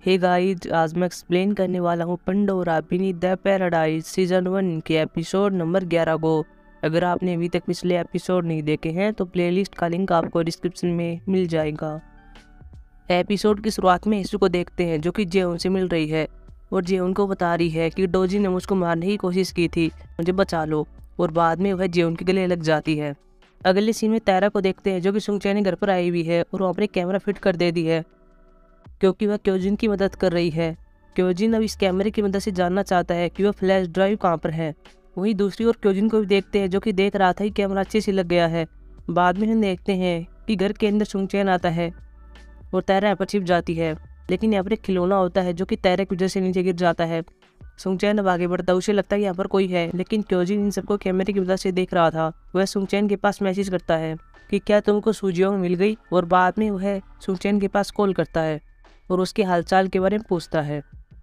Hey guys, आज मैं explain करने वाला हूँ Pandora beneath the paradise season 1 के एपिसोड नंबर 11 को। अगर आपने अभी तक पिछले एपिसोड नहीं देखे हैं तो प्लेलिस्ट का लिंक आपको डिस्क्रिप्शन में मिल जाएगा। एपिसोड की शुरुआत में यीशु को देखते हैं जो कि जेउन से मिल रही है और जेउन को बता रही है कि डोजी ने मुझको मारने की कोशिश की थी, मुझे बचा लो। और बाद में वह जेउन के गले लग जाती है। अगले सीन में तारा को देखते हैं जो कि सुंगचैन ने घर पर आई हुई है और वो अपने कैमरा फिट कर दे दी है क्योंकि वह क्योजिन की मदद कर रही है। क्योजिन अब इस कैमरे की मदद से जानना चाहता है कि वह फ्लैश ड्राइव कहाँ पर है। वहीं दूसरी ओर क्योजिन को भी देखते हैं जो कि देख रहा था कि कैमरा अच्छे से लग गया है। बाद में हम देखते हैं कि घर के अंदर सुंगचैन आता है और तारा यहाँ पर छिप जाती है, लेकिन यहाँ पर एक खिलौना होता है जो कि तारा की वजह से नीचे गिर जाता है। सुंगचैन अब आगे बढ़ता है, उसे लगता है कि यहाँ पर कोई है, लेकिन क्योजिन इन सबको कैमरे की मदद से देख रहा था। वह सुंगचैन के पास मैसेज करता है कि क्या तुमको सूजियोंग मिल गई, और बाद में वह सुंगचैन के पास कॉल करता है और उसके हालचाल के बारे में पूछता है।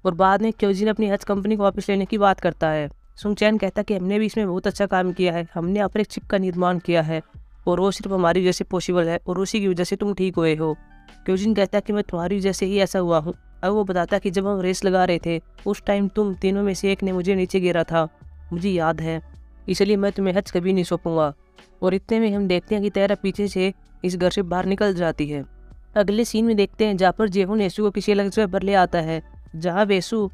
और बाद में क्योजिन अपनी हज कंपनी को वापस लेने की बात करता है। सुंगचैन कहता है कि हमने भी इसमें बहुत अच्छा काम किया है, हमने यहाँ पर एक चिप का निर्माण किया है और वो सिर्फ हमारी वजह से पॉसिबल है और उसी की वजह से तुम ठीक हुए हो। क्योजिन कहता है कि मैं तुम्हारी वजह से ही ऐसा हुआ हूँ। अब वो बताता है कि जब हम रेस लगा रहे थे उस टाइम तुम तीनों में से एक ने मुझे नीचे गिरा था, मुझे याद है, इसलिए मैं तुम्हें हज कभी नहीं सौंपूंगा। और इतने में हम देखते हैं कि तारा पीछे से इस घर से बाहर निकल जाती है। अगले सीन में देखते हैं जहाँ पर जेहुन येसु को किसी अलग जगह पर ले आता है, जहाँ येसु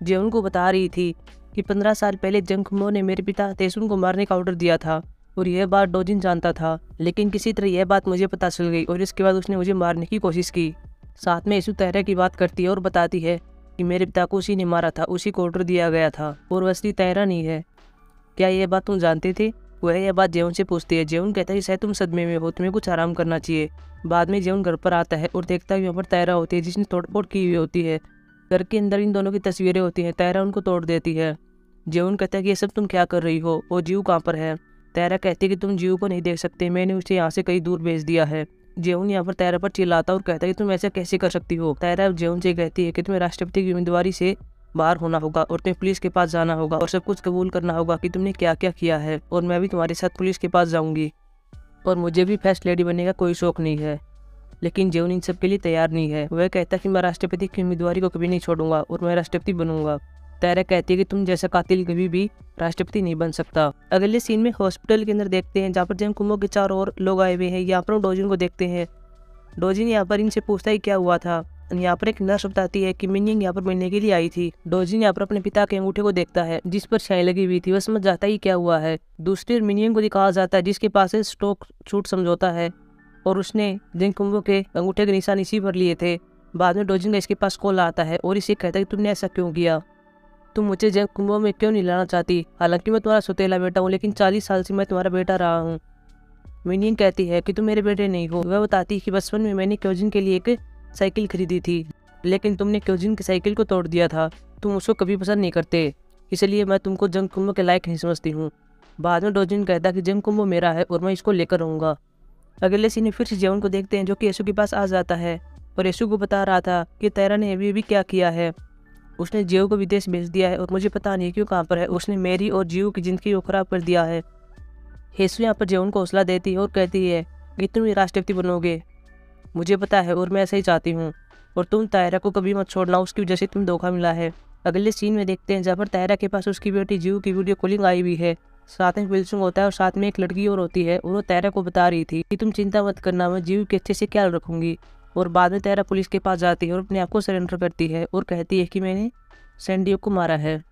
जेहुन को बता रही थी कि 15 साल पहले जंगकुमो ने मेरे पिता तेसुन को मारने का ऑर्डर दिया था और यह बात डोजिन जानता था, लेकिन किसी तरह यह बात मुझे पता चल गई और इसके बाद उसने मुझे मारने की कोशिश की। साथ में येसु तारा की बात करती है और बताती है कि मेरे पिता को उसी ने मारा था, उसी को ऑर्डर दिया गया था और असली तारा नहीं है। क्या यह बात तुम जानते थे? वह यह बात जेउन से पूछती है। जेउन कहता है शायद तुम सदमे में हो, तुम्हें कुछ आराम करना चाहिए। बाद में जेउन घर पर आता है और देखता है यहाँ पर तारा होती है जिसने तोड़फोड़ की हुई होती है। घर के अंदर इन दोनों की तस्वीरें होती हैं, तारा उनको तोड़ देती है। जेउन कहता है कि ये सब तुम क्या कर रही हो और जीव कहाँ पर है? तारा कहती है कि तुम जीव को नहीं देख सकते, मैंने उसे यहाँ से कहीं दूर भेज दिया है। जेउन यहाँ पर तारा पर चिल्लाता और कहता है कि तुम ऐसा कैसे कर सकती हो? तारा जेउन से कहती है कि तुम्हें राष्ट्रपति की उम्मीदवारी से बाहर होना होगा और तुम्हें पुलिस के पास जाना होगा और सब कुछ कबूल करना होगा कि तुमने क्या क्या किया है, और मैं भी तुम्हारे साथ पुलिस के पास जाऊंगी। और मुझे भी फर्स्ट लेडी बनने का कोई शौक नहीं है। लेकिन जेउन इन सब के लिए तैयार नहीं है। वह कहता है कि मैं राष्ट्रपति की उम्मीदवारी को कभी नहीं छोड़ूंगा और मैं राष्ट्रपति बनूंगा। तारा कहती है कि तुम जैसा कातिल कभी भी राष्ट्रपति नहीं बन सकता। अगले सीन में हॉस्पिटल के अंदर देखते हैं जहाँ पर जंगकुमो के चारों ओर लोग आए हुए हैं। यहाँ पर डोजिन को देखते हैं। डोजिन यहाँ पर इनसे पूछता है क्या हुआ था। यहाँ पर एक नर्स बताती है कि मिनिंग यहाँ पर मिलने के लिए आई थी। डोजिन यहाँ पर अपने पिता के अंगूठे को देखता है जिस पर स्याही लगी हुई थी, वह समझ जाता है क्या हुआ है। दूसरी ओर मिनिंग को दिखाया जाता है जिसके पास स्टॉक छूट समझौता है और उसने जंगकुमो के अंगूठे के निशान इसी पर लिए थे। बाद में डोजिन का इसके पास कॉल आता है और इसे कहता है कि तुमने ऐसा क्यों किया, तुम मुझे जंगकुमो में क्यों नहीं लाना चाहती? हालांकि मैं तुम्हारा सौतेला बेटा हूँ, लेकिन 40 साल से मैं तुम्हारा बेटा रहा हूँ। मिनिंग कहती है कि तुम मेरे बेटे नहीं हो। वह बताती है कि बचपन में मैंने क्योजिन के लिए एक साइकिल खरीदी थी, लेकिन तुमने क्योजिन की साइकिल को तोड़ दिया था। तुम उसको कभी पसंद नहीं करते, इसलिए मैं तुमको जंगकुमो के लायक नहीं समझती हूँ। बाद में डोजिन कहता है कि जंगकुमो मेरा है और मैं इसको लेकर रहूँगा। अगले सीन में फिर से जेउन को देखते हैं जो कि येसु के पास आ जाता है और येसु को बता रहा था कि तारा ने अभी क्या किया है। उसने जीव को विदेश भेज दिया है और मुझे पता नहीं क्यों कहाँ पर है। उसने मेरी और जीव की जिंदगी को खराब कर दिया है। येसु यहाँ पर जेउन को हौसला देती है और कहती है कि तुम राष्ट्रपति बनोगे, मुझे पता है और मैं ऐसा ही चाहती हूँ, और तुम तारा को कभी मत छोड़ना, उसकी वजह से तुम धोखा मिला है। अगले सीन में देखते हैं जहाँ पर तारा के पास उसकी बेटी जीव की वीडियो कॉलिंग आई हुई है। साथ में विल्सन होता है और साथ में एक लड़की और होती है और वो तारा को बता रही थी कि तुम चिंता मत करना, मैं जीव के अच्छे से ख्याल रखूंगी। और बाद में तारा पुलिस के पास जाती है और अपने आप को सरेंडर करती है और कहती है कि मैंने सैंडियो को मारा है।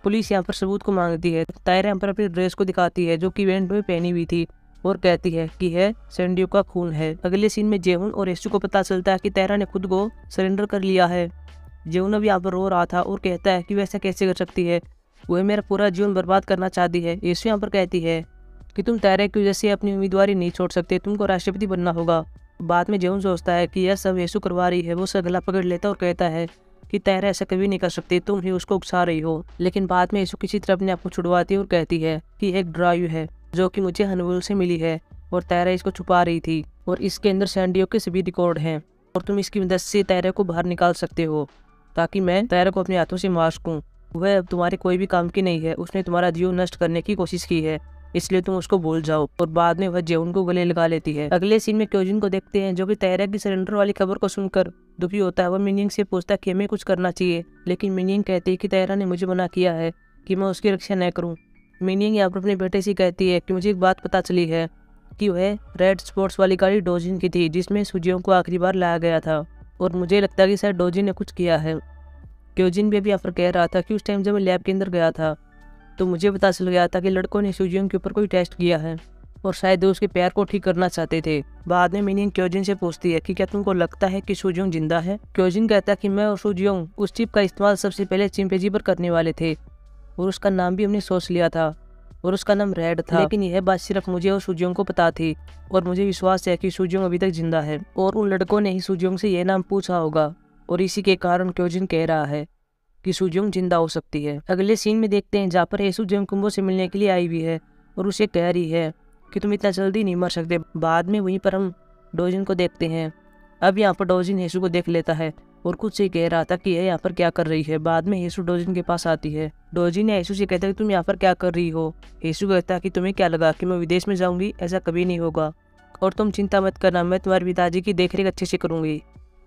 पुलिस यहाँ पर सबूत को मांगती है। तारा यहाँ पर अपनी ड्रेस को दिखाती है जो कि इवेंट में पहनी हुई थी और कहती है कि यह सैंडियो का खून है। अगले सीन में जेहुन और येसु को पता चलता है कि तारा ने खुद को सरेंडर कर लिया है। जेहुन अब यहाँ पर रो रहा था और कहता है कि वैसा कैसे कर सकती है, वह मेरा पूरा जीवन बर्बाद करना चाहती है। येसु यहाँ पर कहती है कि तुम तारा की वजह से अपनी उम्मीदवारी नहीं छोड़ सकते, तुमको राष्ट्रपति बनना होगा। बाद में जेहुन सोचता है कि यह सब येसु करवा रही है। वो उसका गला पकड़ लेता और कहता है कि तारा ऐसा कभी नहीं कर सकती, तुम ही उसको उकसा रही हो। लेकिन बाद में येसु किसी तरह अपने आप को छुड़वाती है और कहती है कि एक ड्राइव है जो कि मुझे हनवुल से मिली है और तारा इसको छुपा रही थी और इसके अंदर सैंडियो के सभी रिकॉर्ड हैं और तुम इसकी मदद से तारा को बाहर निकाल सकते हो ताकि मैं तारा को अपने हाथों से मार सकूं। वह अब तुम्हारे कोई भी काम की नहीं है, उसने तुम्हारा जीवन नष्ट करने की कोशिश की है। इसलिए तुम उसको भूल जाओ। और बाद में वह जेउन को गले लगा लेती है। अगले सीन में क्योजिन को देखते हैं जो कि तायरा की सरेंडर वाली खबर को सुनकर दुखी होता है। वह मिनिंग से पूछता है कि हमें कुछ करना चाहिए, लेकिन मिनिंग कहती है कि तायरा ने मुझे मना किया है कि मैं उसकी रक्षा न करूं। मिनिंग यहाँ पर अपने बेटे से कहती है कि मुझे एक बात पता चली है कि वह रेड स्पॉट्स वाली गाड़ी डोजिन की थी जिसमें सुजियों को आखिरी बार लाया गया था, और मुझे लगता है कि शायद डोजिन ने कुछ किया है। क्योजिन भी अभी यहाँ पर कह रहा था कि उस टाइम जब मैं लैब के अंदर गया था तो मुझे पता चल गया था कि लड़कों ने सुजियों के ऊपर कोई टेस्ट किया है और शायद वो उसके पैर को ठीक करना चाहते थे। बाद में मिनिंग क्योजिन से पूछती है कि क्या तुमको लगता है कि सुजियों जिंदा है। क्योजिन कहता है कि मैं और सुजियों उस चिप का इस्तेमाल सबसे पहले चिंपैंजी पर करने वाले थे और उसका नाम भी हमने सोच लिया था और उसका नाम रेड था, लेकिन यह बात सिर्फ मुझे और सुजियों को पता थी और मुझे विश्वास है कि सुजियों अभी तक जिंदा है और उन लड़कों ने ही सुजियों से यह नाम पूछा होगा और इसी के कारण क्योजिन कह रहा है कि सुजियों जिंदा हो सकती है। अगले सीन में देखते हैं जहाँ पर हेसु जेंकुम्बो से मिलने के लिए आई हुई है और उसे कह रही है कि तुम इतना जल्दी नहीं मर सकते। बाद में वहीं पर हम डोजिन को देखते हैं। अब यहाँ पर डोजिन हेसु को देख लेता है और खुद से कह रहा था कि यह यहाँ पर क्या कर रही है। बाद में हेसु डोजिन के पास आती है। डोजिन ने हेसु से कहता है कि तुम यहाँ पर क्या कर रही हो। हेसु कहता है कि तुम्हें क्या लगा कि मैं विदेश में जाऊंगी, ऐसा कभी नहीं होगा और तुम चिंता मत करना, मैं तुम्हारे पिताजी की देखरेख अच्छे से करूंगी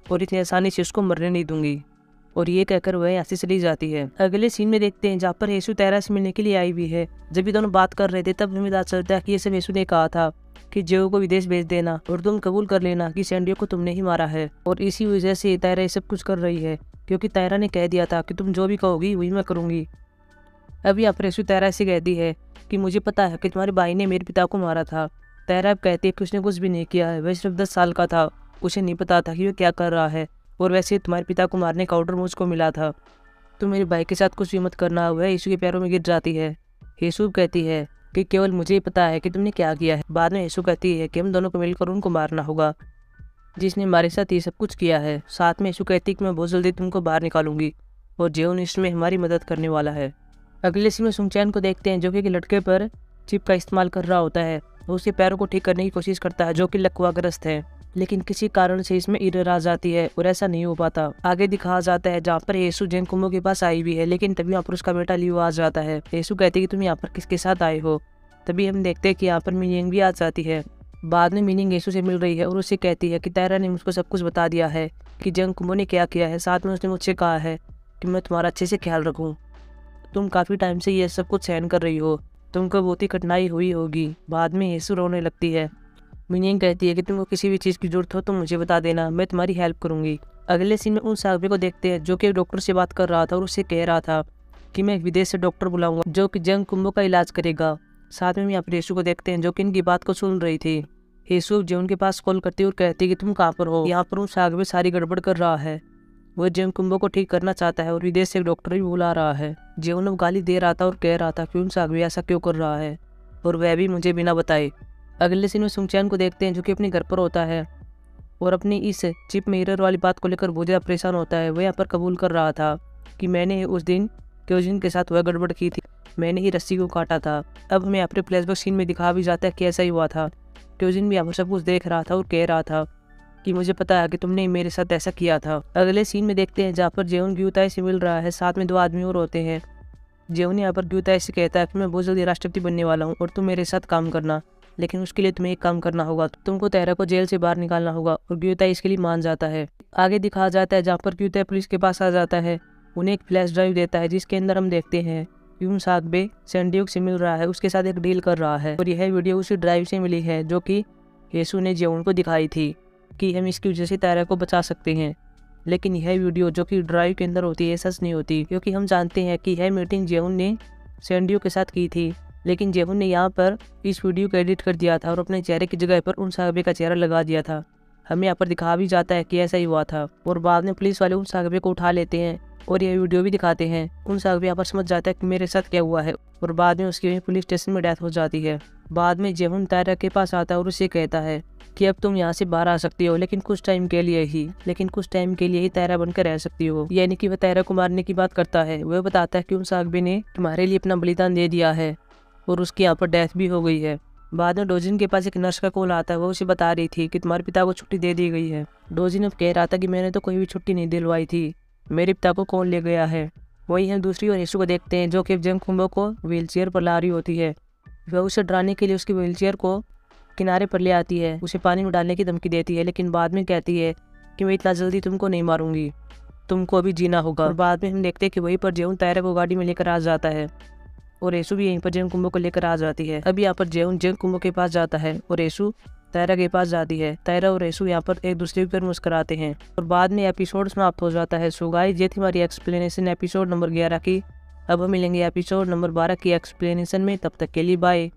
और इतनी आसानी से उसको मरने नहीं दूंगी। और ये कहकर वह यहाँ से चली जाती है। अगले सीन में देखते हैं जहाँ पर हेसु तायरा से मिलने के लिए आई हुई है। जब ये दोनों बात कर रहे थे तब हमें पता चलता है कि ये सब हेसु ने कहा था कि जेओ को विदेश भेज देना और तुम कबूल कर लेना कि सैंडियो को तुमने ही मारा है, और इसी वजह से तायरा ये सब कुछ कर रही है क्योंकि तायरा ने कह दिया था कि तुम जो भी कहोगी वही मैं करूँगी। अब यहाँ पर हेसु तायरा से कहती है कि मुझे पता है कि तुम्हारे भाई ने मेरे पिता को मारा था। तायरा अब कहती है कि उसने कुछ भी नहीं किया है, वह सिर्फ 10 साल का था, उसे नहीं पता था कि वह क्या कर रहा है और वैसे तुम्हारे पिता को मारने का ऑर्डर मुझको मिला था। तुम मेरे भाई के साथ कुछ भी मत करना। वह हेसु के पैरों में गिर जाती है। हेसु कहती है कि केवल मुझे ही पता है कि तुमने क्या किया है। बाद में हेसु कहती है कि हम दोनों को मिलकर उनको मारना होगा जिसने हमारे साथ ये सब कुछ किया है। साथ में हेसु कहती है कि मैं बहुत जल्दी तुमको बाहर निकालूंगी और जेउन इसमें हमारी मदद करने वाला है। अगले सीन में सुंगचैन को देखते हैं जो कि लड़के पर चिप का इस्तेमाल कर रहा होता है। वो उसके पैरों को ठीक करने की कोशिश करता है जो कि लकवाग्रस्त है, लेकिन किसी कारण से इसमें एरर आ जाती है और ऐसा नहीं हो पाता। आगे दिखाया जाता है जहाँ पर हेसु जेंकुम्बो के पास आई हुई है, लेकिन तभी यहाँ पर उसका बेटा लियो आ जाता है। हेसु कहती है कि तुम यहाँ पर किसके साथ आए हो। तभी हम देखते हैं कि यहाँ पर मिनिंग भी आ जाती है। बाद में मिनिंग हेसु से मिल रही है और उससे कहती है कि तायरा ने मुझको सब कुछ बता दिया है कि जेंकुम्बो ने क्या किया है। साथ में उसने मुझसे कहा है कि मैं तुम्हारा अच्छे से ख्याल रखूँ। तुम काफ़ी टाइम से ये सब कुछ सहन कर रही हो, तुमको बहुत ही कठिनाई हुई होगी। बाद में हेसु रोने लगती है। मिनिंग कहती है कि तुमको किसी भी चीज़ की जरूरत हो तो मुझे बता देना, मैं तुम्हारी हेल्प करूंगी। अगले सीन में उन सागबे को देखते हैं जो कि डॉक्टर से बात कर रहा था और उससे कह रहा था कि मैं विदेश से डॉक्टर बुलाऊंगा जो कि जेंकुम्बो का इलाज करेगा। साथ में यहाँ पर हेसु को देखते हैं जो कि इनकी बात को सुन रही थी। हेसु जेउन के पास कॉल करती है और कहती है कि तुम कहाँ पर हो। यहाँ पर उन सागबे सारी गड़बड़ कर रहा है। वह जेंकुम्बो को ठीक करना चाहता है और विदेश से एक डॉक्टर भी बुला रहा है। जेउन अब गाली दे रहा था और कह रहा था कि उन सागबे ऐसा क्यों कर रहा है और वह भी मुझे बिना बताए। अगले सीन में सुंगचैन को देखते हैं जो कि अपने घर पर होता है और अपनी इस चिप मिरर वाली बात को लेकर बहुत ज़्यादा परेशान होता है। वह यहाँ पर कबूल कर रहा था कि मैंने उस दिन क्योजिन के साथ वह गड़बड़ की थी, मैंने ही रस्सी को काटा था। अब हमें यहाँ पर फ्लैशबैक सीन में दिखा भी जाता है कि ऐसा ही हुआ था। क्योजिन भी यहाँ पर सब कुछ देख रहा था और कह रहा था कि मुझे पता है कि तुमने मेरे साथ ऐसा किया था। अगले सीन में देखते हैं जहाँ पर जेउन ग्यूताई से मिल रहा है, साथ में 2 आदमी और होते हैं। जेउन यहाँ पर ग्यूताई से कहता है कि मैं बहुत जल्दी राष्ट्रपति बनने वाला हूँ और तुम मेरे साथ काम करना, लेकिन उसके लिए तुम्हें एक काम करना होगा, तुमको तायरा को जेल से बाहर निकालना होगा। और ग्यूताई इसके लिए मान जाता है। आगे दिखाया जाता है जहाँ पर ग्यूताई पुलिस के पास आ जाता है, उन्हें एक फ्लैश ड्राइव देता है जिसके अंदर हम देखते हैं यून सागबे सैंडियोक से मिल रहा है, उसके साथ एक डील कर रहा है। और यह वीडियो उसी ड्राइव से मिली है जो कि हेसु ने जेउन को दिखाई थी कि हम इसकी वजह से तायरा को बचा सकते हैं। लेकिन यह वीडियो जो कि ड्राइव के अंदर होती है सच नहीं होती, क्योंकि हम जानते हैं कि यह मीटिंग जेउन ने सैंडियो के साथ की थी, लेकिन जेउन ने यहाँ पर इस वीडियो को एडिट कर दिया था और अपने चेहरे की जगह पर उन सागबे का चेहरा लगा दिया था। हमें यहाँ पर दिखा भी जाता है कि ऐसा ही हुआ था। और बाद में पुलिस वाले उन सागबे को उठा लेते हैं और यह वीडियो भी दिखाते हैं। उन सागबे यहाँ पर समझ जाता है कि मेरे साथ क्या हुआ है और बाद में उसकी पुलिस स्टेशन में डेथ हो जाती है। बाद में जेउन तायरा के पास आता है और उसे कहता है कि अब तुम यहाँ से बाहर आ सकती हो, लेकिन कुछ टाइम के लिए ही तायरा बनकर रह सकती हो। यानी कि वह तायरा को मारने की बात करता है। वह बताता है कि उन सागबे ने तुम्हारे लिए अपना बलिदान दे दिया है और उसकी यहाँ पर डेथ भी हो गई है। बाद में डोजिन के पास एक नर्स का कॉल आता है। वो उसे बता रही थी कि तुम्हारे पिता को छुट्टी दे दी गई है। डोजिन अब कह रहा था कि मैंने तो कोई भी छुट्टी नहीं दिलवाई थी, मेरे पिता को कौन ले गया है। वही हम दूसरी ओर हेसु को देखते हैं जो कि जेंकुम्बो को व्हीलचेयर पर ला रही होती है वह उसे डराने के लिए उसकी व्हीलचेयर को किनारे पर ले आती है, उसे पानी में डालने की धमकी देती है, लेकिन बाद में कहती है कि मैं इतना जल्दी तुमको नहीं मारूंगी, तुमको अभी जीना होगा। और बाद में हम देखते हैं कि वहीं पर जेउन तायरा को गाड़ी में लेकर आ जाता है और येसु भी यहीं पर जेन कुंभो को लेकर आ जाती है। अब यहाँ पर जेउन जेन कुंभो के पास जाता है और येसु तायरा के पास जाती है। तायरा और येसु यहाँ पर एक दूसरे पर मुस्कुराते हैं और बाद में एपिसोड समाप्त हो जाता है। सो गाइस, ये थी हमारी एक्सप्लेनेशन एपिसोड नंबर 11 की। अब हम मिलेंगे एपिसोड नंबर 12 की एक्सप्लेनेशन में। तब तक के लिए बाय।